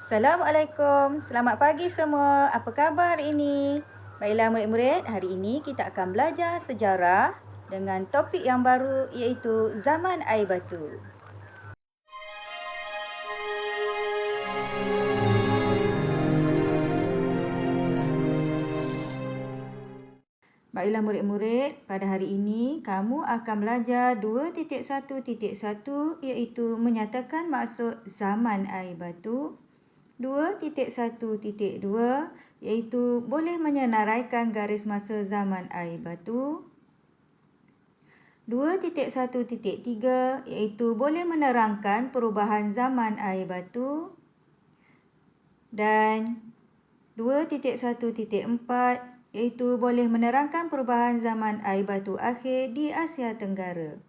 Assalamualaikum, selamat pagi semua. Apa khabar hari ini? Baiklah murid-murid, hari ini kita akan belajar sejarah dengan topik yang baru iaitu zaman air batu. Baiklah murid-murid, pada hari ini kamu akan belajar 2.1.1 iaitu menyatakan maksud zaman air batu. 2.1.2 iaitu boleh menyenaraikan garis masa zaman air batu. 2.1.3 iaitu boleh menerangkan perubahan zaman air batu. Dan 2.1.4 iaitu boleh menerangkan perubahan zaman air batu akhir di Asia Tenggara.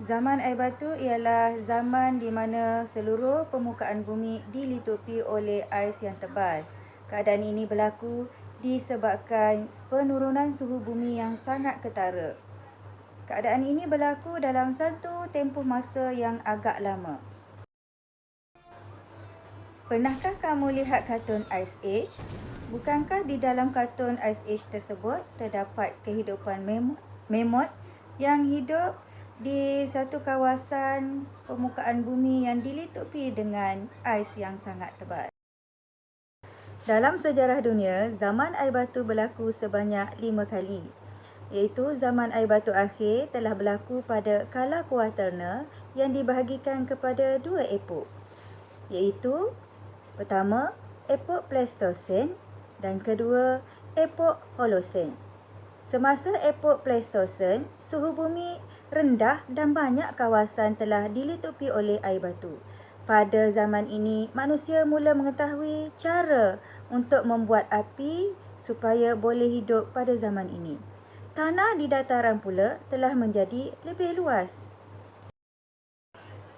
Zaman air batu ialah zaman di mana seluruh permukaan bumi dilitupi oleh ais yang tebal. Keadaan ini berlaku disebabkan penurunan suhu bumi yang sangat ketara. Keadaan ini berlaku dalam satu tempoh masa yang agak lama. Pernahkah kamu lihat kartun Ice Age? Bukankah di dalam kartun Ice Age tersebut terdapat kehidupan mammoth yang hidup di satu kawasan permukaan bumi yang dilitupi dengan ais yang sangat tebal? Dalam sejarah dunia, zaman air batu berlaku sebanyak 5 kali. Iaitu zaman air batu akhir telah berlaku pada kala kuarterna yang dibahagikan kepada 2 epok. Iaitu pertama, epok Pleistosen dan kedua, epok Holosen. Semasa epok Pleistosen, suhu bumi rendah dan banyak kawasan telah dilitupi oleh air batu. Pada zaman ini, manusia mula mengetahui cara untuk membuat api supaya boleh hidup pada zaman ini. Tanah di dataran pula telah menjadi lebih luas.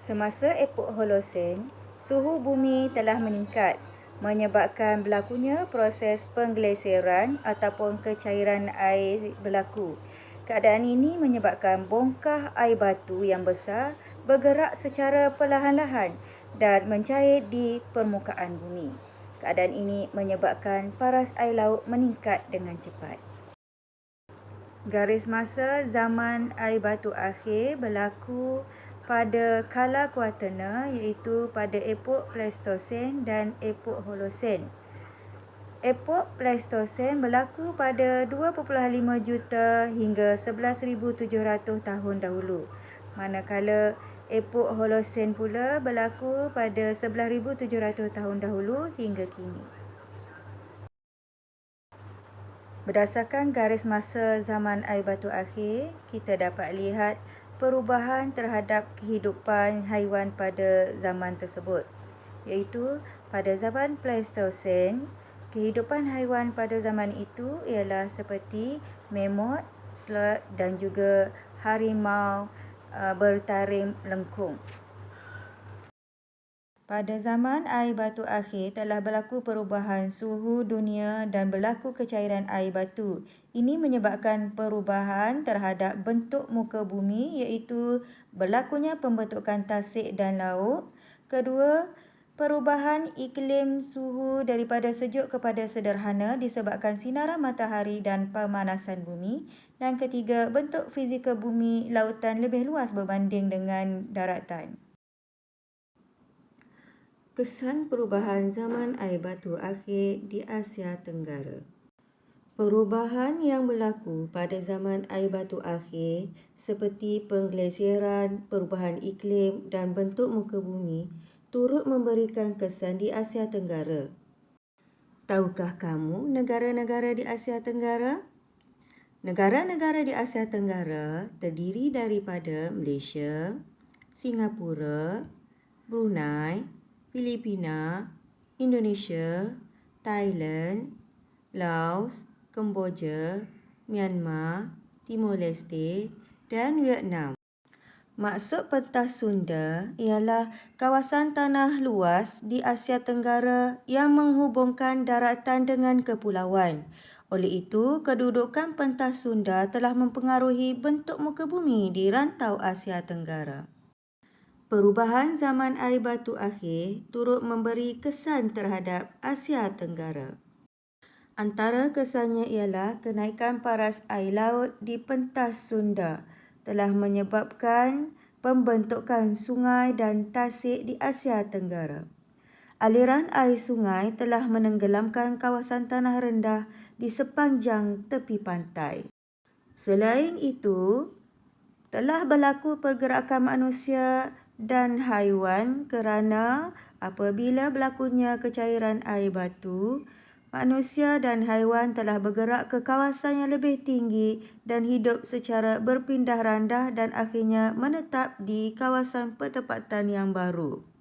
Semasa epok Holosen, suhu bumi telah meningkat, menyebabkan berlakunya proses penggelesiran ataupun kecairan air berlaku. Keadaan ini menyebabkan bongkah air batu yang besar bergerak secara perlahan-lahan dan mencair di permukaan bumi. Keadaan ini menyebabkan paras air laut meningkat dengan cepat. Garis masa zaman air batu akhir berlaku pada kala kuarterna iaitu pada epok Pleistosen dan epok Holosen. Epok Pleistosen berlaku pada 2.5 juta hingga 11,700 tahun dahulu. Manakala epok Holosen pula berlaku pada 11,700 tahun dahulu hingga kini. Berdasarkan garis masa zaman air batu akhir, kita dapat lihat perubahan terhadap kehidupan haiwan pada zaman tersebut. Iaitu pada zaman Pleistosen, kehidupan haiwan pada zaman itu ialah seperti mammoth, sloth dan juga harimau bertaring lengkung. Pada zaman air batu akhir telah berlaku perubahan suhu dunia dan berlaku kecairan air batu. Ini menyebabkan perubahan terhadap bentuk muka bumi iaitu berlakunya pembentukan tasik dan laut. Kedua, perubahan iklim suhu daripada sejuk kepada sederhana disebabkan sinaran matahari dan pemanasan bumi. Dan ketiga, bentuk fizikal bumi lautan lebih luas berbanding dengan daratan. Kesan perubahan zaman air batu akhir di Asia Tenggara. Perubahan yang berlaku pada zaman air batu akhir seperti penggelesiran, perubahan iklim dan bentuk muka bumi turut memberikan kesan di Asia Tenggara. Tahukah kamu negara-negara di Asia Tenggara? Negara-negara di Asia Tenggara terdiri daripada Malaysia, Singapura, Brunei, Filipina, Indonesia, Thailand, Laos, Kemboja, Myanmar, Timor Leste dan Vietnam. Maksud pentas Sunda ialah kawasan tanah luas di Asia Tenggara yang menghubungkan daratan dengan kepulauan. Oleh itu, kedudukan pentas Sunda telah mempengaruhi bentuk muka bumi di rantau Asia Tenggara. Perubahan zaman air batu akhir turut memberi kesan terhadap Asia Tenggara. Antara kesannya ialah kenaikan paras air laut di pentas Sunda telah menyebabkan pembentukan sungai dan tasik di Asia Tenggara. Aliran air sungai telah menenggelamkan kawasan tanah rendah di sepanjang tepi pantai. Selain itu, telah berlaku pergerakan manusia dan haiwan kerana apabila berlakunya kecairan air batu, manusia dan haiwan telah bergerak ke kawasan yang lebih tinggi dan hidup secara berpindah randah dan akhirnya menetap di kawasan pertempatan yang baru.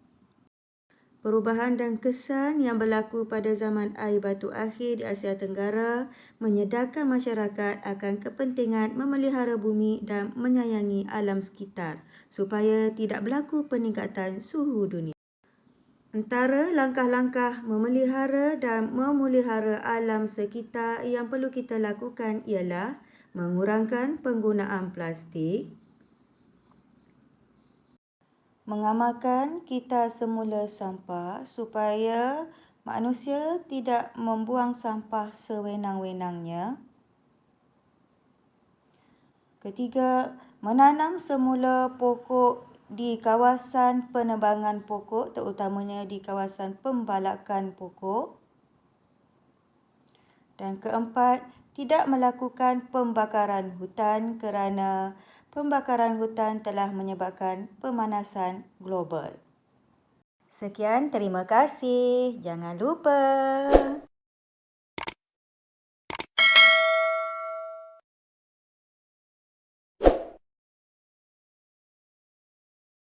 Perubahan dan kesan yang berlaku pada zaman air batu akhir di Asia Tenggara menyedarkan masyarakat akan kepentingan memelihara bumi dan menyayangi alam sekitar supaya tidak berlaku peningkatan suhu dunia. Antara langkah-langkah memelihara dan memulihara alam sekitar yang perlu kita lakukan ialah mengurangkan penggunaan plastik, mengamalkan kita semula sampah supaya manusia tidak membuang sampah sewenang-wenangnya. Ketiga, menanam semula pokok di kawasan penebangan pokok, terutamanya di kawasan pembalakan pokok. Dan keempat, tidak melakukan pembakaran hutan kerana pembakaran hutan telah menyebabkan pemanasan global. Sekian, terima kasih. Jangan lupa